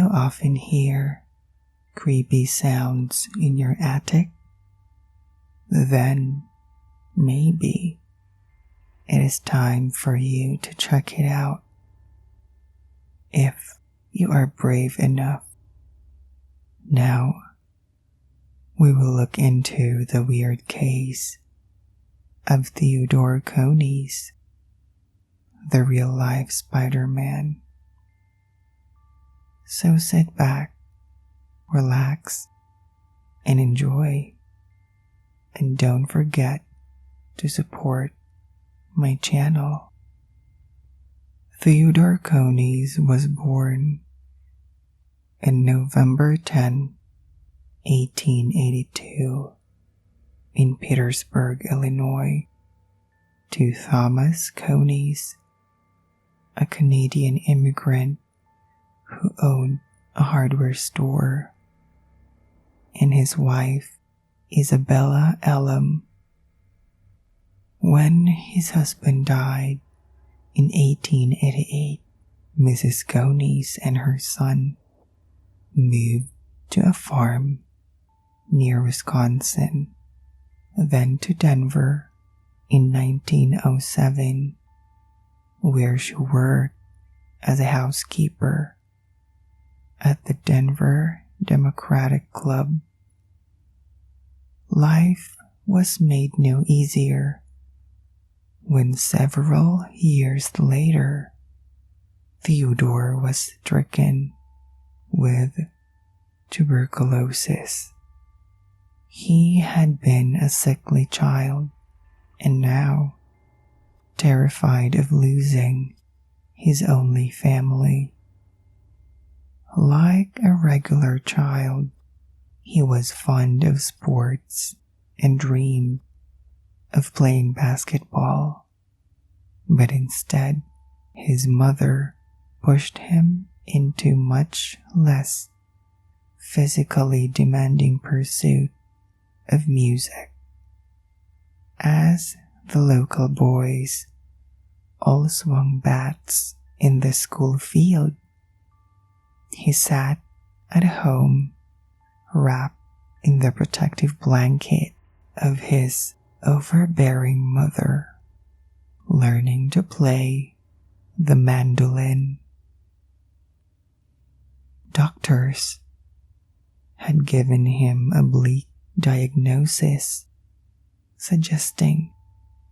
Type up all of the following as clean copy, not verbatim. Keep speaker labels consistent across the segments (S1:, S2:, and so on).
S1: you often hear creepy sounds in your attic? Then maybe it is time for you to check it out. If you are brave enough. Now, we will look into the weird case of Theodore Coneys, the real-life Spider-Man. So sit back, relax, and enjoy. And don't forget to support my channel. Theodore Coneys was born on November 10, 1882, in Petersburg, Illinois, to Thomas Coneys, a Canadian immigrant who owned a hardware store, and his wife, Isabella Elam. When his husband died in 1888, Mrs. Coneys and her son moved to a farm near Wisconsin, then to Denver in 1907, where she worked as a housekeeper at the Denver Democratic Club. Life was made no easier when several years later, Theodore was stricken with tuberculosis. He had been a sickly child and now terrified of losing his only family. Like a regular child, he was fond of sports and dreamed of playing basketball, but instead his mother pushed him into much less physically demanding pursuit of music. As the local boys all swung bats in the school field, he sat at home wrapped in the protective blanket of his overbearing mother, learning to play the mandolin. Doctors had given him a bleak diagnosis, suggesting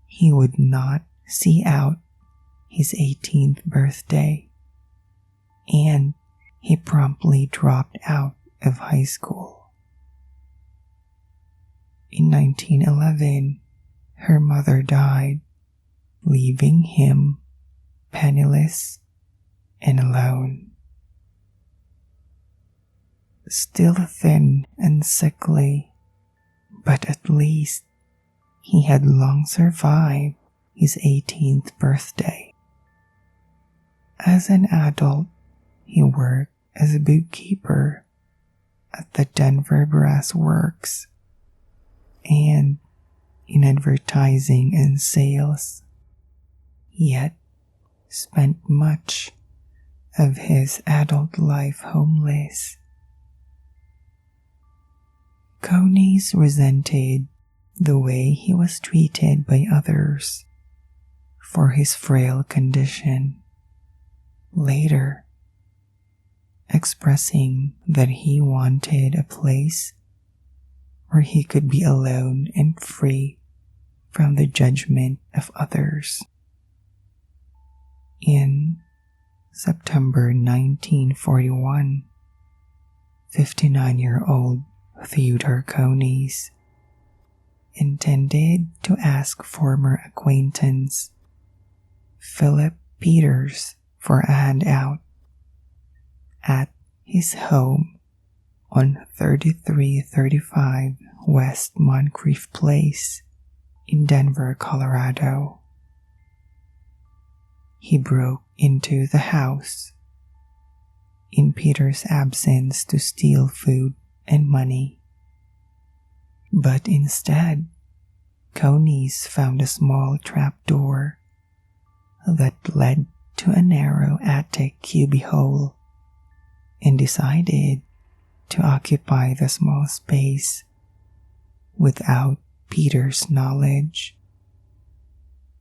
S1: he would not see out his 18th birthday, and he promptly dropped out of high school. In 1911, her mother died, leaving him penniless and alone. Still thin and sickly, but at least he had long survived his 18th birthday. As an adult, he worked as a bookkeeper at the Denver Brass Works and in advertising and sales, yet spent much of his adult life homeless. Coneys resented the way he was treated by others for his frail condition, later expressing that he wanted a place where he could be alone and free from the judgment of others. In September 1941, 59-year-old Theodore Coneys intended to ask former acquaintance Philip Peters for a handout at his home on 3335 West Moncrief Place in Denver, Colorado. He broke into the house in Peter's absence to steal food and money. But instead, Coneys found a small trapdoor that led to a narrow attic cubbyhole and decided to occupy the small space without Peter's knowledge.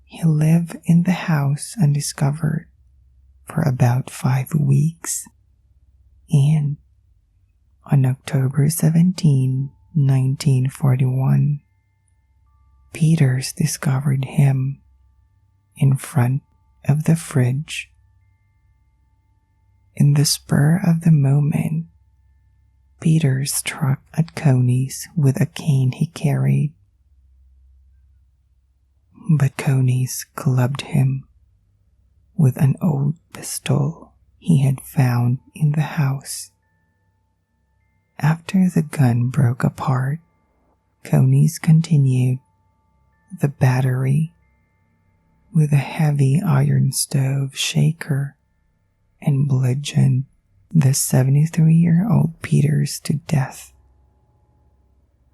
S1: He lived in the house undiscovered for about 5 weeks, and on October 17, 1941, Peters discovered him in front of the fridge. In the spur of the moment, Peters struck at Conies with a cane he carried, but Conies clubbed him with an old pistol he had found in the house. After the gun broke apart, Conies continued the battery with a heavy iron stove shaker and bludgeoned the 73-year-old Peters to death.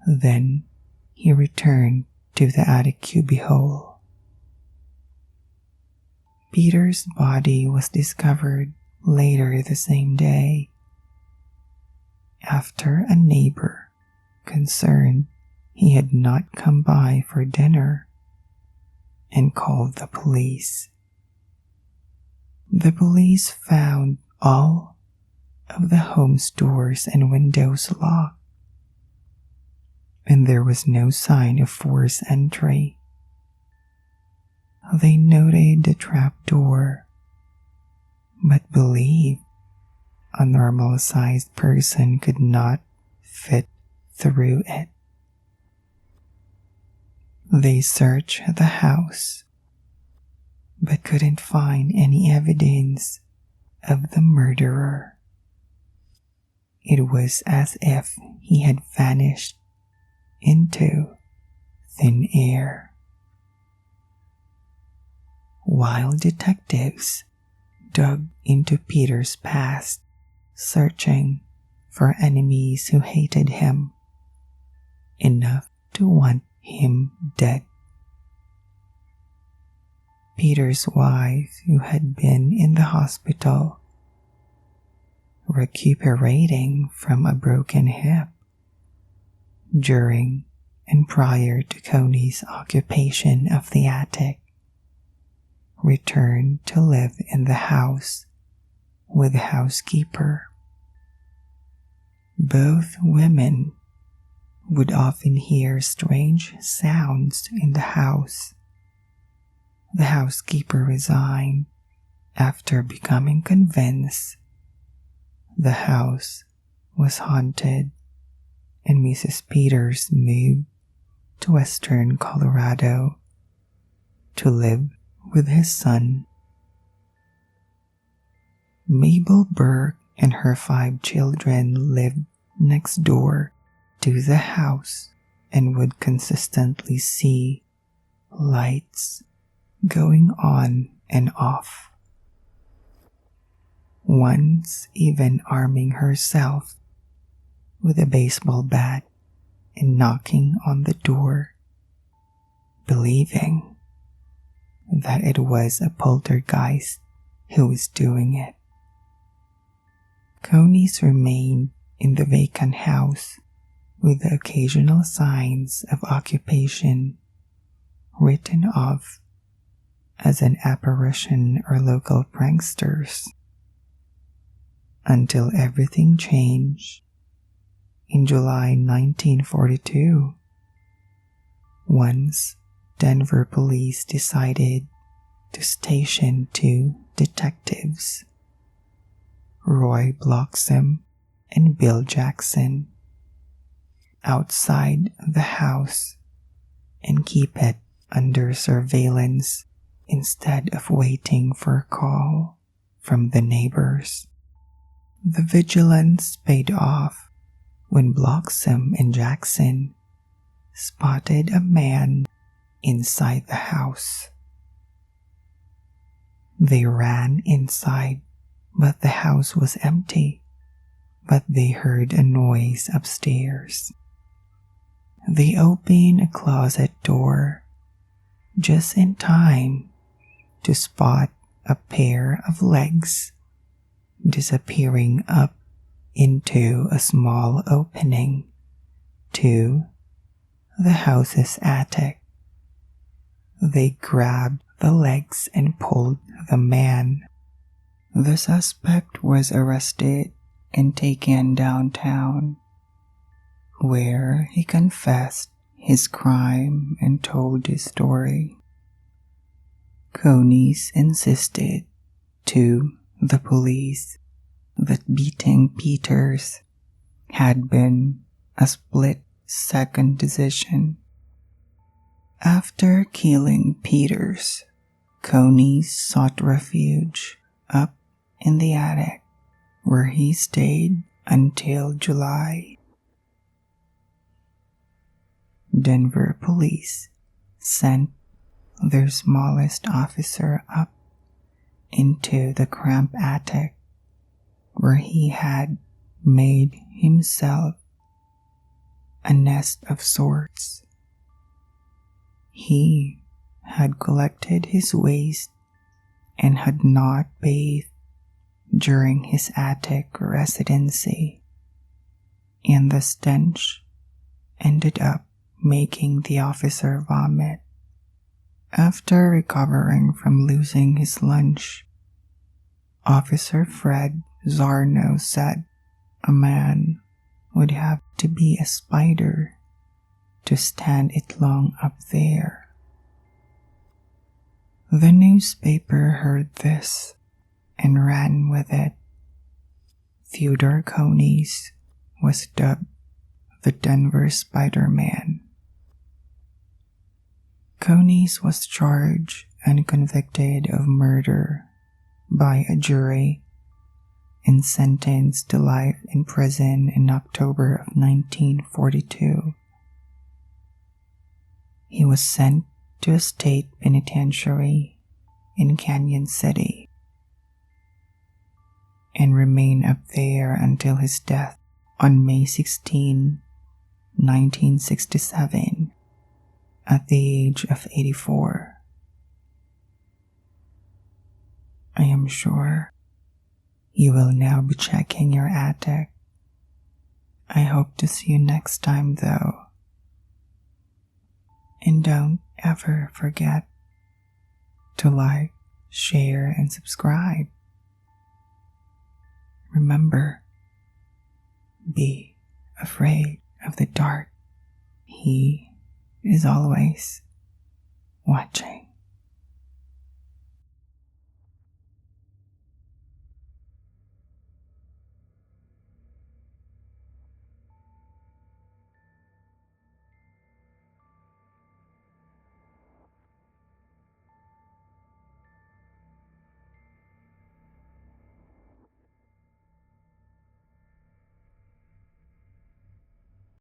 S1: Then he returned to the attic cubbyhole. Peters' body was discovered later the same day, after a neighbor, concerned he had not come by for dinner, and called the police. The police found all of the home's doors and windows locked, and there was no sign of forced entry. They noted the trap door, but believed a normal-sized person could not fit through it. They searched the house, but couldn't find any evidence of the murderer. It was as if he had vanished into thin air. While detectives dug into Peter's past, searching for enemies who hated him enough to want him dead. Peter's wife, who had been in the hospital recuperating from a broken hip during and prior to Conies' occupation of the attic, returned to live in the house with the housekeeper. Both women would often hear strange sounds in the house. The housekeeper resigned after becoming convinced the house was haunted, and Mrs. Peters moved to Western Colorado to live with his son. Mabel Burke and her 5 children lived next door to the house and would consistently see lights going on and off, once even arming herself with a baseball bat and knocking on the door, believing that it was a poltergeist who was doing it. Conies remained in the vacant house with the occasional signs of occupation written off as an apparition or local pranksters, until everything changed in July 1942, once Denver police decided to station 2 detectives, Roy Bloxham and Bill Jackson, outside the house and keep it under surveillance instead of waiting for a call from the neighbors. The vigilance paid off when Bloxham and Jackson spotted a man inside the house. They ran inside, but the house was empty, but they heard a noise upstairs. They opened a closet door just in time to spot a pair of legs disappearing up into a small opening to the house's attic. They grabbed the legs and pulled the man. The suspect was arrested and taken downtown, where he confessed his crime and told his story. Conies insisted to the police that beating Peters had been a split-second decision. After killing Peters, Conies sought refuge up in the attic, where he stayed until July. Denver police sent their smallest officer up into the cramped attic, where he had made himself a nest of sorts. He had collected his waste and had not bathed during his attic residency, and the stench ended up making the officer vomit. After recovering from losing his lunch, Officer Fred Zarno said a man would have to be a spider to stand it long up there. The newspaper heard this and ran with it. Theodore Conies was dubbed the Denver Spiderman. Conies was charged and convicted of murder by a jury and sentenced to life in prison in October of 1942. He was sent to a state penitentiary in Canyon City and remained up there until his death on May 16, 1967, at the age of 84. I am sure you will now be checking your attic. I hope to see you next time though. And don't ever forget to like, share, and subscribe. Remember, be afraid of the dark. He is always watching.